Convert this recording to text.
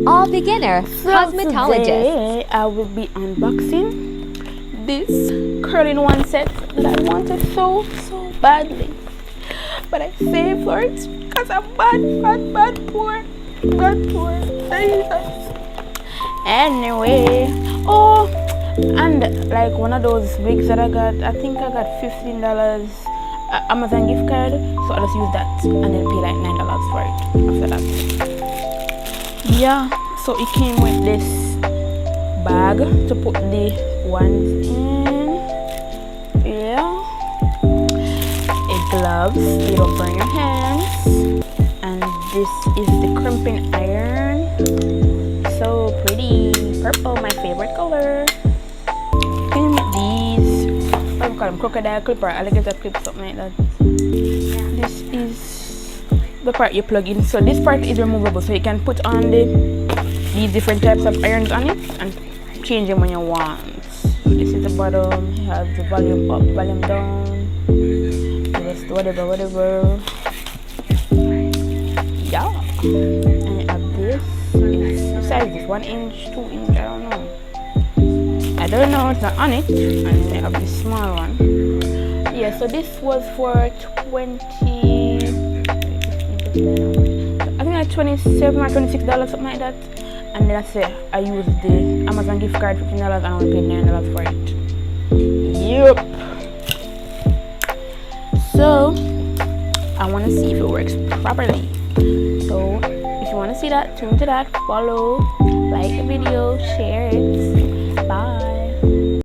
All beginner So cosmetologist. today I will be unboxing this curl-in-one set that I wanted so badly, but I saved for it because I'm bad poor. Jesus. Anyway, oh, and like one of those wigs that I got, I think I got $15 Amazon gift card, so I'll just use that and then pay like $9 for it after that. Yeah, so it came with this bag to put the ones in. Yeah, it gloves, it don't burn your hands, and this is the crimping iron. So pretty, purple, my favorite color. Came with these, what do we call them, crocodile clip or alligator clip, something like that. This is the part you plug in, so this part is removable, so you can put on these different types of irons on it and change them when you want. So this is the bottom, it has the volume up, volume down, just whatever. Yeah, and you have this. It's size is 1 inch, 2 inch, I don't know, it's not on it. And then I have this small one. Yeah, so this was for 20, I think like $27 or $26, something like that. And then I say I used the Amazon gift card, $15, and I only paid $9 for it. Yep. So I want to see if it works properly. So if you want to see that, tune to that, follow, like the video, share it. Bye.